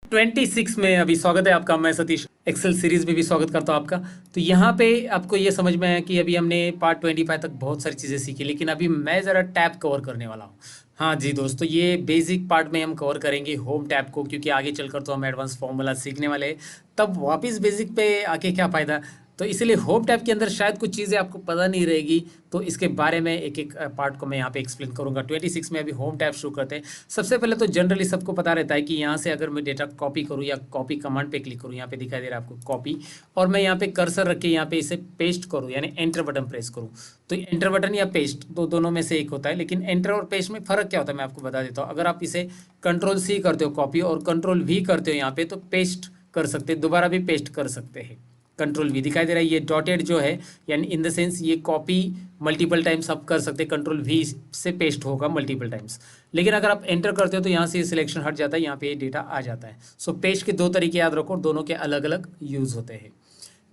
26 में अभी स्वागत है आपका। मैं सतीश एक्सेल सीरीज में भी स्वागत करता हूँ आपका। तो यहाँ पे आपको ये समझ में आया कि अभी हमने पार्ट 25 तक बहुत सारी चीज़ें सीखी, लेकिन अभी मैं ज़रा टैब कवर करने वाला हूँ। हाँ जी दोस्तों, ये बेसिक पार्ट में हम कवर करेंगे होम टैब को, क्योंकि आगे चलकर तो हम एडवांस फॉर्मूला सीखने वाले हैं। तब वापस बेसिक पे आके क्या फ़ायदा। तो इसीलिए होम टैब के अंदर शायद कुछ चीज़ें आपको पता नहीं रहेगी, तो इसके बारे में एक एक पार्ट को मैं यहाँ पे एक्सप्लेन करूँगा। 26 में अभी होम टैब शुरू करते हैं। सबसे पहले तो जनरली सबको पता रहता है कि यहाँ से अगर मैं डेटा कॉपी करूँ या कॉपी कमांड पे क्लिक करूँ, यहाँ पे दिखाई दे रहा है आपको कॉपी, और मैं यहाँ पे कर्सर रख के यहाँ पे इसे पेस्ट करूँ, यानी एंटर बटन प्रेस करूँ। तो एंटर बटन या पेस्ट तो दोनों में से एक होता है, लेकिन एंटर और पेस्ट में फ़र्क क्या होता है मैं आपको बता देता हूँ। अगर आप इसे कंट्रोल-C करते हो कॉपी और कंट्रोल-V करते हो यहाँ पे, तो पेस्ट कर सकते हैं, दोबारा भी पेस्ट कर सकते हैं। कंट्रोल-V दिखाई दे रहा है, ये डॉटेड जो है, यानी इन द सेंस ये कॉपी मल्टीपल टाइम्स आप कर सकते हैं, कंट्रोल-V से पेस्ट होगा मल्टीपल टाइम्स। लेकिन अगर आप एंटर करते हो तो यहाँ से ये सिलेक्शन हट जाता है, यहाँ पे ये डेटा आ जाता है। सो पेस्ट के दो तरीके याद रखो, दोनों के अलग अलग यूज़ होते हैं।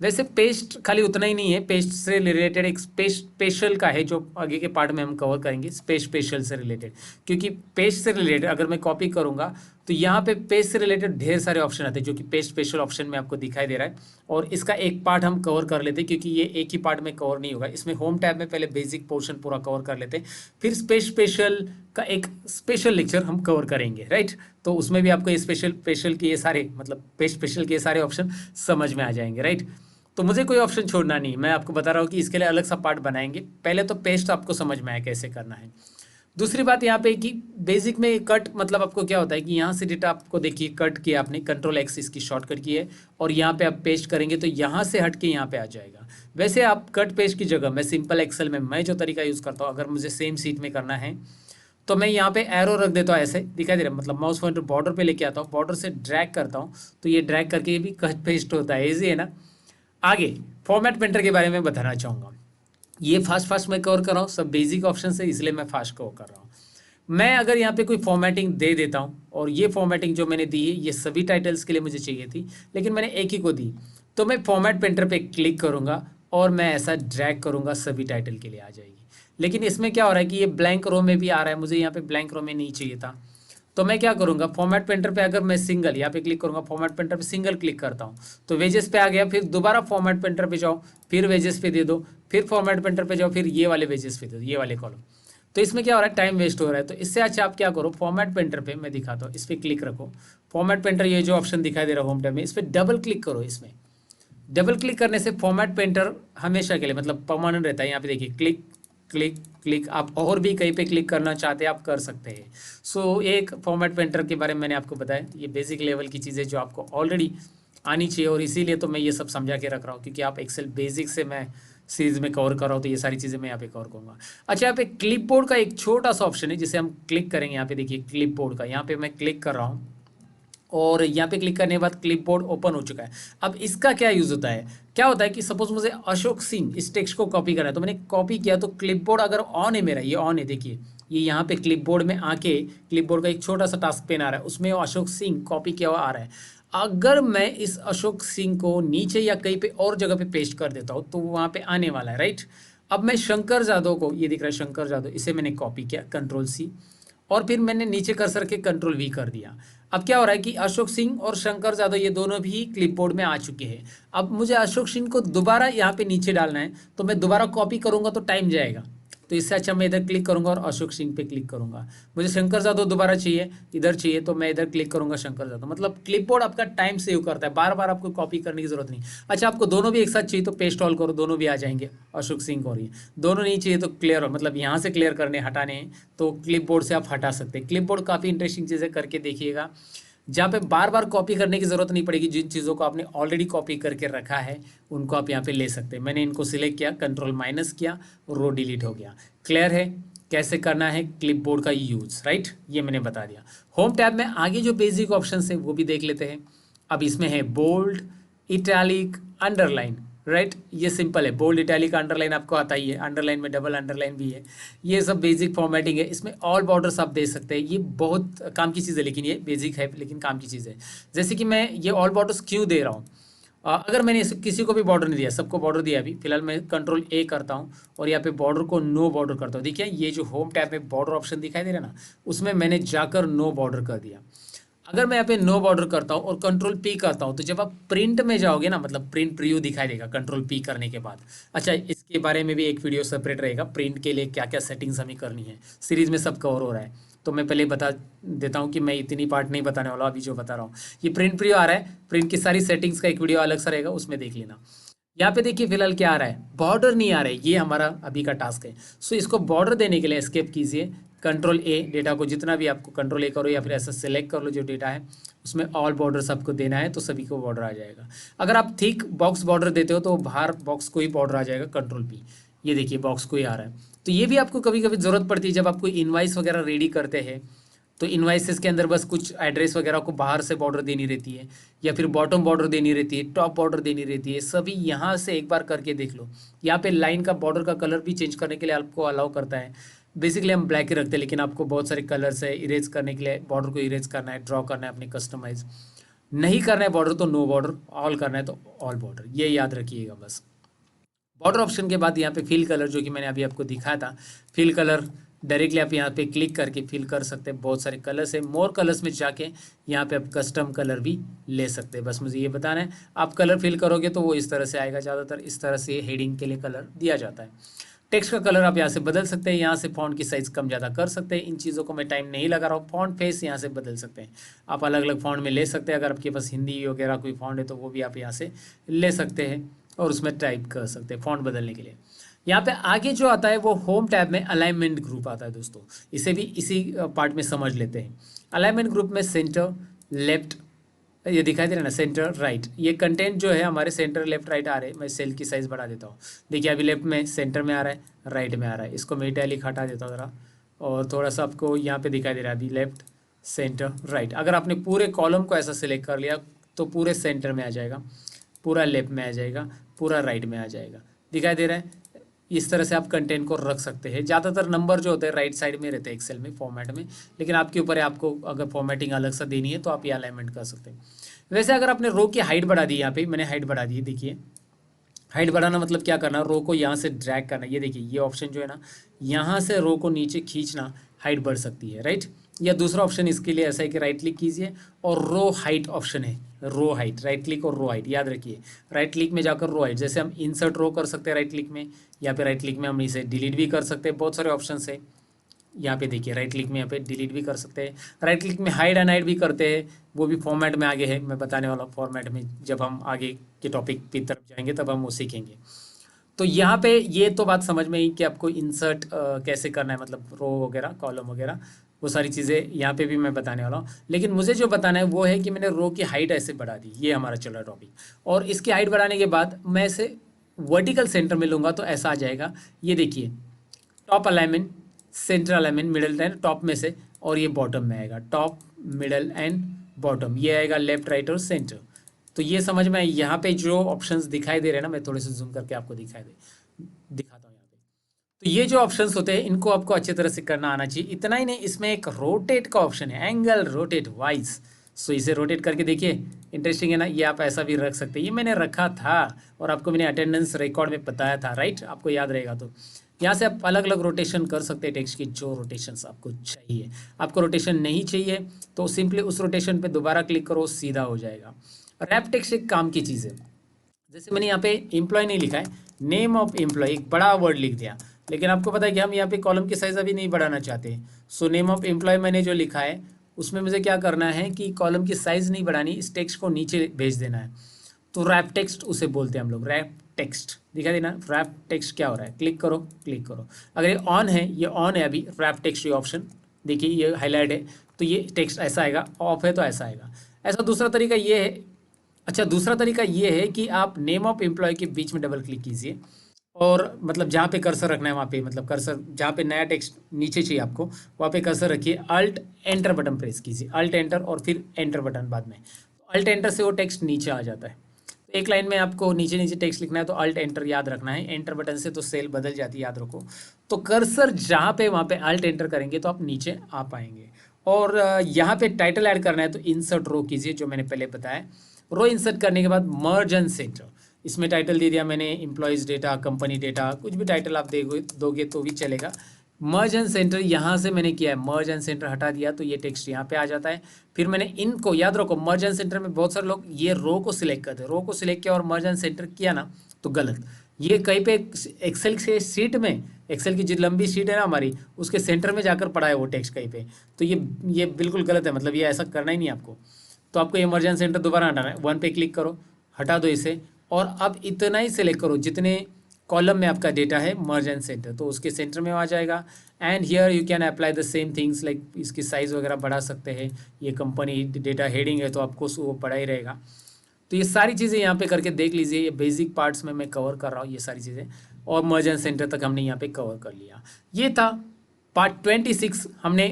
वैसे पेस्ट खाली उतना ही नहीं है, पेस्ट से रिलेटेड एक स्पेशल का है जो आगे के पार्ट में हम कवर करेंगे, स्पेशल से रिलेटेड। क्योंकि पेस्ट से रिलेटेड अगर मैं कॉपी करूंगा तो यहाँ पे पेस्ट से रिलेटेड ढेर सारे ऑप्शन आते हैं, जो कि पेस्ट स्पेशल ऑप्शन में आपको दिखाई दे रहा है। और इसका एक पार्ट हम कवर कर लेते हैं, क्योंकि ये एक ही पार्ट में कवर नहीं होगा। इसमें होम टैब में पहले बेसिक पोर्शन पूरा कवर कर लेते हैं, फिर स्पेशल का एक स्पेशल लेक्चर हम कवर करेंगे, राइट। तो उसमें भी आपको ये स्पेशल के ये सारे, मतलब पेस्ट स्पेशल के ये सारे ऑप्शन समझ में आ जाएंगे, राइट। तो मुझे कोई ऑप्शन छोड़ना नहीं, मैं आपको बता रहा हूँ कि इसके लिए अलग सा पार्ट बनाएंगे। पहले तो पेस्ट आपको समझ में आया कैसे करना है। दूसरी बात यहाँ पे कि बेसिक में कट मतलब आपको क्या होता है कि यहाँ से डेटा आपको देखिए कट किया आपने, कंट्रोल-X इसकी शॉर्टकट की है, और यहाँ पे आप पेस्ट करेंगे तो यहाँ से हट के यहाँ पे आ जाएगा। वैसे आप कट पेस्ट की जगह मैं सिंपल एक्सेल में मैं जो तरीका यूज़ करता हूँ, अगर मुझे सेम सीट में करना है तो मैं यहाँ पे एरो रख देता हूँ, ऐसे दिखाई दे रहा है, मतलब माउस पॉइंटर बॉर्डर पे लेके आता हूँ, बॉर्डर से ड्रैग करता हूँ, तो ये ड्रैग करके ये भी कट पेस्ट होता है। ईजी है ना। आगे फॉर्मेट पेंटर के बारे में बताना चाहूँगा। ये फास्ट मैं कवर कर रहा हूँ, सब बेसिक ऑप्शन है इसलिए मैं फास्ट कवर कर रहा हूँ। मैं अगर यहाँ पे कोई फॉर्मेटिंग दे देता हूँ, और ये फॉर्मेटिंग जो मैंने दी है ये सभी टाइटल्स के लिए मुझे चाहिए थी, लेकिन मैंने एक ही को दी, तो मैं फॉर्मेट पेंटर पे क्लिक करूँगा और मैं ऐसा ड्रैग करूँगा, सभी टाइटल के लिए आ जाएगी। लेकिन इसमें क्या हो रहा है कि ये ब्लैंक रो में भी आ रहा है, मुझे यहाँ पे ब्लैंक रो में नहीं चाहिए था। तो मैं क्या करूँगा, फॉर्मेट पेंटर पे अगर मैं सिंगल यहाँ पे क्लिक करूँगा, फॉर्मेट पेंटर पे सिंगल क्लिक करता हूँ तो वेजेस पे आ गया, फिर दोबारा फॉर्मेट पेंटर पे जाओ, फिर वेजेस पे दे दो, फिर फॉर्मेट पेंटर पे जाओ, फिर ये वाले वेजेस पे दे दो, ये वाले कॉलम। तो इसमें क्या हो रहा है, टाइम वेस्ट हो रहा है। तो इससे अच्छा आप क्या करो, फॉर्मेट पेंटर पे मैं दिखाता हूँ, इस पर क्लिक रखो। फॉर्मेट पेंटर ये जो ऑप्शन दिखाई दे रहा है होम टैब में, इस पर डबल क्लिक करो। इसमें डबल क्लिक करने से फॉर्मेट पेंटर हमेशा के लिए मतलब परमानेंट रहता है। यहाँ पे देखिए क्लिक क्लिक क्लिक, आप और भी कहीं पे क्लिक करना चाहते हैं आप कर सकते हैं। सो एक फॉर्मेट पेंटर के बारे में मैंने आपको बताया, ये बेसिक लेवल की चीज़ें जो आपको ऑलरेडी आनी चाहिए, और इसीलिए तो मैं ये सब समझा के रख रहा हूँ, क्योंकि आप एक्सेल बेसिक से मैं सीरीज में कवर कर रहा हूँ, तो ये सारी चीज़ें मैं यहाँ पे कवर करूँगा। अच्छा, यहाँ पे क्लिप बोर्ड का एक छोटा सा ऑप्शन है जिसे हम क्लिक करेंगे। यहाँ पे देखिए क्लिप बोर्ड का, यहाँ पे मैं क्लिक कर रहा हूँ और यहाँ पे क्लिक करने के बाद क्लिपबोर्ड ओपन हो चुका है। अब इसका क्या यूज़ होता है, क्या होता है कि सपोज मुझे अशोक सिंह इस टेक्स्ट को कॉपी करना है, तो मैंने कॉपी किया, तो क्लिपबोर्ड अगर ऑन है मेरा, ये ऑन है, देखिए ये यहाँ पे क्लिपबोर्ड में आके क्लिपबोर्ड का एक छोटा सा टास्क पेन आ रहा है, उसमें अशोक सिंह कॉपी किया हुआ आ रहा है। अगर मैं इस अशोक सिंह को नीचे या कहीं पे और जगह पे पेस्ट कर देता हूँ तो वहाँ पे आने वाला है, राइट। अब मैं शंकर जादव को, ये दिख रहा है शंकर जादव, इसे मैंने कॉपी किया, कंट्रोल-C, और फिर मैंने नीचे कर्सर के कंट्रोल-V कर दिया। अब क्या हो रहा है कि अशोक सिंह और शंकर जादव ये दोनों भी क्लिपबोर्ड में आ चुके हैं। अब मुझे अशोक सिंह को दोबारा यहाँ पे नीचे डालना है, तो मैं दोबारा कॉपी करूँगा तो टाइम जाएगा। तो इससे अच्छा मैं इधर क्लिक करूँगा और अशोक सिंह पे क्लिक करूँगा। मुझे शंकर जादव दोबारा चाहिए, इधर चाहिए, तो मैं इधर क्लिक करूँगा शंकर जादव। मतलब क्लिपबोर्ड आपका टाइम सेव करता है, बार बार आपको कॉपी करने की जरूरत नहीं। अच्छा, आपको दोनों भी एक साथ चाहिए तो पेस्ट ऑल करो, दोनों भी आ जाएंगे, अशोक सिंह और ये। दोनों नहीं चाहिए तो क्लियर, मतलब यहाँ से क्लियर करने हटाने हैं तो क्लिपबोर्ड से आप हटा सकते हैं। क्लिपबोर्ड काफ़ी इंटरेस्टिंग चीज़ें करके देखिएगा, जहाँ पे बार बार कॉपी करने की ज़रूरत नहीं पड़ेगी। जिन चीज़ों को आपने ऑलरेडी कॉपी करके रखा है उनको आप यहाँ पे ले सकते हैं। मैंने इनको सिलेक्ट किया, कंट्रोल- किया, रो डिलीट हो गया। क्लियर है कैसे करना है क्लिपबोर्ड का यूज़, राइट। ये मैंने बता दिया। होम टैब में आगे जो बेसिक ऑप्शन है वो भी देख लेते हैं। अब इसमें है बोल्ड, इटैलिक, अंडरलाइन, राइट। ये सिंपल है, बोल्ड इटैलिक अंडरलाइन आपको आता ही है, अंडरलाइन में डबल अंडरलाइन भी है। ये सब बेसिक फॉर्मेटिंग है। इसमें ऑल बॉर्डर्स आप दे सकते हैं, ये बहुत काम की चीज़ है, लेकिन ये बेसिक है लेकिन काम की चीज़ है। जैसे कि मैं ये ऑल बॉर्डर्स क्यों दे रहा हूँ, अगर मैंने किसी को भी बॉर्डर नहीं दिया, सबको बॉर्डर दिया, अभी फिलहाल मैं कंट्रोल-A करता हूँ और यहाँ पे बॉर्डर को नो बॉर्डर करता हूँ। देखिए ये जो होम टैब में बॉर्डर ऑप्शन दिखाई दे रहा है ना, उसमें मैंने जाकर नो बॉर्डर कर दिया। अगर मैं यहाँ पे नो बॉर्डर करता हूँ और कंट्रोल पी करता हूँ, तो जब आप प्रिंट में जाओगे ना, मतलब प्रिंट प्रीव्यू दिखाई देगा कंट्रोल पी करने के बाद। अच्छा, इसके बारे में भी एक वीडियो सेपरेट रहेगा, प्रिंट के लिए क्या क्या सेटिंग्स हमें करनी है, सीरीज में सब कवर हो रहा है। तो मैं पहले बता देता हूँ कि मैं इतनी पार्ट नहीं बताने वाला, अभी जो बता रहा हूँ ये प्रिंट प्रीव्यू आ रहा है, प्रिंट की सारी सेटिंग्स का एक वीडियो अलग सा रहेगा, उसमें देख लेना। यहाँ पे देखिए फिलहाल क्या आ रहा है, बॉर्डर नहीं आ रहा है, ये हमारा अभी का टास्क है। सो इसको बॉर्डर देने के लिए एस्केप कीजिए, कंट्रोल ए, डेटा को जितना भी आपको कंट्रोल ए करो या फिर ऐसा सेलेक्ट कर लो जो डेटा है उसमें ऑल बॉर्डर्स आपको देना है, तो सभी को बॉर्डर आ जाएगा। अगर आप थिक बॉक्स बॉर्डर देते हो तो बाहर बॉक्स को ही बॉर्डर आ जाएगा, कंट्रोल पी, ये देखिए बॉक्स को ही आ रहा है। तो ये भी आपको कभी कभी ज़रूरत पड़ती है जब आप कोई इनवाइस वगैरह रेडी करते हैं, तो इन्वाइसेस के अंदर बस कुछ एड्रेस वगैरह को बाहर से बॉर्डर देनी रहती है, या फिर बॉटम बॉर्डर देनी रहती है, टॉप बॉर्डर देनी रहती है, सभी यहाँ से एक बार करके देख लो। यहाँ पे लाइन का बॉर्डर का कलर भी चेंज करने के लिए आपको अलाउ करता है। बेसिकली हम ब्लैक ही रखते हैं, लेकिन आपको बहुत सारे कलर्स है, इरेज करने के लिए बॉर्डर को इरेज करना है, ड्रॉ करना है अपने कस्टमाइज, नहीं करना है बॉर्डर तो नो बॉर्डर, ऑल करना है तो ऑल बॉर्डर, ये याद रखिएगा बस। बॉर्डर ऑप्शन के बाद यहाँ पे फिल कलर, जो कि मैंने अभी आपको दिखाया था, फिल कलर डायरेक्टली आप यहाँ पे क्लिक करके फिल कर सकते हैं। बहुत सारे कलर्स है, मोर कलर्स में जाके यहाँ पे आप कस्टम कलर भी ले सकते हैं। बस मुझे ये बताना है, आप कलर फिल करोगे तो वो इस तरह से आएगा, ज़्यादातर इस तरह से हेडिंग के लिए कलर दिया जाता है। टेक्स्ट का कलर आप यहाँ से बदल सकते हैं, यहाँ से फॉन्ट की साइज़ कम ज़्यादा कर सकते हैं। इन चीज़ों को मैं टाइम नहीं लगा रहा हूँ। फॉन्ट फेस यहाँ से बदल सकते हैं, आप अलग अलग फॉन्ट में ले सकते हैं। अगर आपके पास हिंदी वगैरह कोई फॉन्ट है तो वो भी आप यहाँ से ले सकते हैं और उसमें टाइप कर सकते हैं फॉन्ट बदलने के लिए। यहाँ पे आगे जो आता है वो होम टैब में अलाइनमेंट ग्रुप आता है दोस्तों, इसे भी इसी पार्ट में समझ लेते हैं। अलाइनमेंट ग्रुप में सेंटर लेफ्ट, ये दिखाई दे रहा है ना, सेंटर राइट, ये कंटेंट जो है हमारे सेंटर लेफ्ट राइट आ रहे हैं। मैं सेल की साइज़ बढ़ा देता हूँ, देखिए अभी लेफ्ट में सेंटर में आ रहा है, राइट में आ रहा है। इसको मैं इटैलिक हटा देता हूँ ज़रा, और थोड़ा सा आपको यहाँ पे दिखाई दे रहा है अभी लेफ्ट सेंटर राइट। अगर आपने पूरे कॉलम को ऐसा सिलेक्ट कर लिया तो पूरे सेंटर में आ जाएगा, पूरा लेफ्ट में आ जाएगा, पूरा राइट में आ जाएगा, दिखाई दे रहा है। इस तरह से आप कंटेंट को रख सकते हैं। ज़्यादातर नंबर जो होते हैं राइट साइड में रहते हैं एक्सेल में फॉर्मेट में, लेकिन आपके ऊपर है, आपको अगर फॉर्मेटिंग अलग सा देनी है तो आप ये अलाइनमेंट कर सकते हैं। वैसे अगर आपने रो की हाइट बढ़ा दी, यहाँ पे मैंने हाइट बढ़ा दी है, देखिए हाइट बढ़ाना मतलब क्या करना, रो को यहाँ से ड्रैग करना। ये देखिए ये ऑप्शन जो है ना, यहाँ से रो को नीचे खींचना, हाइट बढ़ सकती है, राइट। या दूसरा ऑप्शन इसके लिए ऐसा है कि राइट क्लिक कीजिए और रो हाइट ऑप्शन है, रो हाइट, राइट क्लिक और रो हाइट, याद रखिए राइट क्लिक में जाकर रो हाइट। जैसे हम इंसर्ट रो कर सकते हैं राइट क्लिक में, या फिर राइट क्लिक में हम इसे डिलीट भी कर सकते हैं। बहुत सारे ऑप्शन है यहाँ पे, देखिए राइट क्लिक में यहाँ पे डिलीट भी कर सकते हैं, राइट क्लिक में हाइड एंड हाइड भी करते हैं। वो भी फॉर्मेट में आगे है, मैं बताने वाला हूँ फॉर्मेट में, जब हम आगे के टॉपिक की तरफ जाएंगे तब हम वो सीखेंगे। तो यहाँ पे ये तो बात समझ में आई कि आपको इंसर्ट कैसे करना है, मतलब रो वगैरह कॉलम वगैरह वो सारी चीज़ें यहाँ पे भी मैं बताने वाला हूँ। लेकिन मुझे जो बताना है वो है कि मैंने रो की हाइट ऐसे बढ़ा दी, ये हमारा चल रहा टॉपिक। और इसकी हाइट बढ़ाने के बाद मैं इसे वर्टिकल सेंटर में लूँगा तो ऐसा आ जाएगा, ये देखिए top alignment, centre alignment, middle and top में से, और ये बॉटम में आएगा, टॉप मिडल एंड बॉटम, ये आएगा लेफ्ट राइट और सेंटर। तो ये समझ में यहाँ पे जो ऑप्शंस दिखाई दे रहे हैं ना, मैं थोड़े से जूम करके आपको दिखाता हूँ यहाँ पे। तो ये जो ऑप्शंस होते हैं इनको आपको अच्छी तरह से करना आना चाहिए। इतना ही नहीं, इसमें एक रोटेट का ऑप्शन है, एंगल रोटेट वाइज। सो इसे रोटेट करके देखिए, इंटरेस्टिंग है ना। ये आप ऐसा भी रख सकते हैं, ये मैंने रखा था और आपको मैंने अटेंडेंस रिकॉर्ड में बताया था, राइट, आपको याद रहेगा। तो यहाँ से आप अलग अलग रोटेशन कर सकते हैं टेक्स्ट की, जो रोटेशंस आपको चाहिए। आपको रोटेशन नहीं चाहिए तो सिंपली उस रोटेशन पे दोबारा क्लिक करो, सीधा हो जाएगा। रैप टेक्स्ट एक काम की चीज़ है। जैसे मैंने यहाँ पे एम्प्लॉय नहीं लिखा है, नेम ऑफ एम्प्लॉय एक बड़ा वर्ड लिख दिया, लेकिन आपको पता है कि हम यहाँ पे कॉलम की साइज अभी नहीं बढ़ाना चाहते। सो नेम ऑफ एम्प्लॉय मैंने जो लिखा है उसमें मुझे क्या करना है कि कॉलम की साइज़ नहीं बढ़ानी, इस टेक्स्ट को नीचे भेज देना है। तो रैप टेक्स्ट उसे बोलते हैं हम लोग, रैप टेक्स्ट दिखा देना। रैप टेक्स्ट क्या हो रहा है, क्लिक करो क्लिक करो, अगर ये ऑन है, ये ऑन है अभी रैप टेक्स्ट ये ऑप्शन, देखिए ये हाईलाइट है तो ये टेक्स्ट ऐसा आएगा, ऑफ है तो ऐसा आएगा। ऐसा दूसरा तरीका ये है, अच्छा दूसरा तरीका ये है कि आप नेम ऑफ एम्प्लॉय के बीच में डबल क्लिक कीजिए और मतलब जहाँ पे कर्सर रखना है वहाँ पे, मतलब कर्सर जहाँ पे नया टेक्स्ट नीचे चाहिए आपको वहाँ पे कर्सर रखिए, अल्ट एंटर बटन प्रेस कीजिए, अल्ट एंटर और फिर एंटर बटन बाद में। अल्ट एंटर से वो टेक्स्ट नीचे आ जाता है। तो एक लाइन में आपको नीचे नीचे टेक्स्ट लिखना है तो अल्ट एंटर याद रखना है, एंटर बटन से तो सेल बदल जाती है, याद रखो। तो कर्सर जहाँ पे वहाँ पे अल्ट एंटर करेंगे तो आप नीचे आ पाएंगे। और यहाँ पे टाइटल ऐड करना है तो इंसर्ट रो कीजिए, जो मैंने पहले बताया। रो इंसर्ट करने के बाद मर्ज एंड सेंटर, इसमें टाइटल दे दिया मैंने एम्प्लॉयज़ डेटा, कंपनी डेटा, कुछ भी टाइटल आप दोगे तो भी चलेगा। मर्ज एंड सेंटर यहाँ से मैंने किया है, मर्ज एंड सेंटर हटा दिया तो ये टेक्स्ट यहाँ पे आ जाता है। फिर मैंने इनको याद रखो, मर्ज एंड सेंटर में बहुत सारे लोग ये रो को सिलेक्ट करते हैं, रो को सिलेक्ट किया और मर्ज एंड सेंटर किया ना तो गलत। ये कहीं पे एक्सेल के शीट में, एक्सेल की जो लंबी शीट है ना हमारी, उसके सेंटर में जाकर पड़ा है वो टेक्स्ट कहीं पे, तो ये बिल्कुल गलत है, मतलब ये ऐसा करना ही नहीं आपको। तो आपको ये मर्ज एंड सेंटर दोबारा हटाना है, 1 पे क्लिक करो, हटा दो इसे, और अब इतना ही सिलेक्ट करो जितने कॉलम में आपका डेटा है मर्ज एंड सेंटर, तो उसके सेंटर में आ जाएगा। And here you can apply the same things like इसकी साइज़ वगैरह बढ़ा सकते हैं, ये कंपनी डेटा हेडिंग है तो आपको वो बड़ा ही रहेगा। तो ये सारी चीज़ें यहाँ पे करके देख लीजिए, ये बेसिक पार्ट्स में मैं कवर कर रहा हूँ ये सारी चीज़ें, और मर्ज एंड सेंटर तक हमने यहाँ पे कवर कर लिया। ये था पार्ट 26। हमने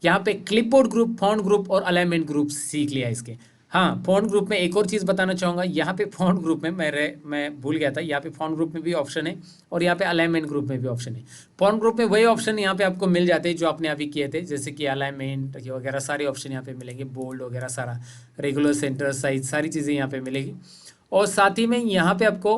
यहाँ पे क्लिपबोर्ड ग्रुप, फॉन्ट ग्रुप और अलाइनमेंट ग्रुप सीख लिया इसके। हाँ, फॉन्ट ग्रुप में एक और चीज़ बताना चाहूँगा, यहाँ पे फॉन्ट ग्रुप में मैं भूल गया था, यहाँ पे फॉन्ट ग्रुप में भी ऑप्शन है और यहाँ पे अलाइनमेंट ग्रुप में भी ऑप्शन है। फॉन्ट ग्रुप में वही ऑप्शन यहाँ पे आपको मिल जाते हैं जो आपने अभी किए थे, जैसे कि अलाइनमेंट वगैरह सारे ऑप्शन यहाँ पे मिलेंगे, बोल्ड वगैरह सारा, रेगुलर, सेंटर, साइज, सारी चीज़ें यहाँ पे मिलेगी। और साथ ही में यहाँ पे आपको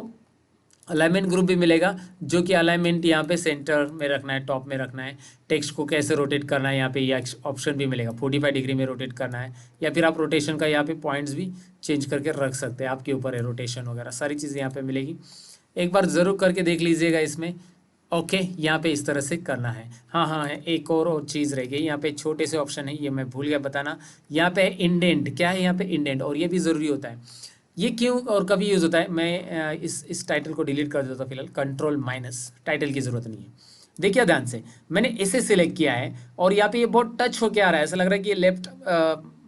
अलाइनमेंट ग्रुप भी मिलेगा, जो कि अलाइनमेंट यहाँ पे सेंटर में रखना है, टॉप में रखना है, टेक्स्ट को कैसे रोटेट करना है, यहाँ पे ये ऑप्शन भी मिलेगा, 45 डिग्री में रोटेट करना है, या फिर आप रोटेशन का यहाँ पे पॉइंट्स भी चेंज करके रख सकते हैं, आपके ऊपर है रोटेशन वगैरह सारी चीज़ें यहाँ पे मिलेगी। एक बार ज़रूर करके देख लीजिएगा इसमें। ओके, यहाँ पे इस तरह से करना है। हाँ, एक और चीज़ रह गई, यहाँ पे छोटे से ऑप्शन है, ये मैं भूल गया बताना, यहाँ पे इंडेंट, क्या है यहाँ पे इंडेंट, और ये भी ज़रूरी होता है। ये क्यों और कभी यूज़ होता है, मैं इस टाइटल को डिलीट कर देता हूँ फिलहाल, कंट्रोल माइनस, टाइटल की ज़रूरत नहीं है। देखिए ध्यान से, मैंने इसे सिलेक्ट किया है और यहाँ पे ये बहुत टच होके आ रहा है, ऐसा लग रहा है कि ये लेफ्ट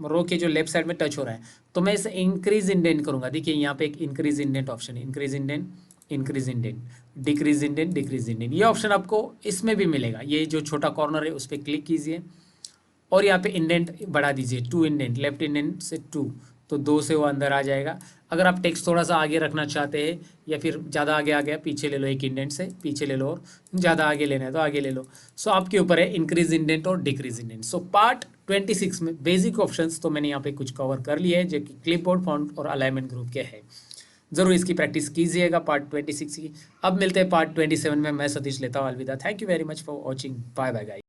रो के जो लेफ्ट साइड में टच हो रहा है, तो मैं इसे इंक्रीज इंडेंट करूँगा। देखिए यहाँ पे एक इंक्रीज इंडेंट ऑप्शन है, increase indent, increase indent, decrease indent, decrease indent, ये ऑप्शन आपको इसमें भी मिलेगा। ये जो छोटा कॉर्नर है उस पर क्लिक कीजिए और यहाँ पे इंडेंट बढ़ा दीजिए, 2 इंडेंट, लेफ्ट इंडेंट से 2, तो 2 से वो अंदर आ जाएगा। अगर आप टेक्स्ट थोड़ा सा आगे रखना चाहते हैं या फिर ज़्यादा आगे आ गया, पीछे ले लो, एक इंडेंट से पीछे ले लो, और ज़्यादा आगे लेना है तो आगे ले लो। सो आपके ऊपर है इंक्रीज इंडेंट और डिक्रीज इंडेंट। सो पार्ट 26 में बेसिक ऑप्शंस तो मैंने यहाँ पे कुछ कवर कर लिए हैं, जो कि क्लिपबोर्ड, फॉन्ट और अलाइनमेंट ग्रुप के हैं। ज़रूर इसकी प्रैक्टिस कीजिएगा पार्ट 26 की। अब मिलते हैं पार्ट 27 में। मैं सतीश लेता हूँ अलविदा। Thank you very much for watching. Bye bye guys.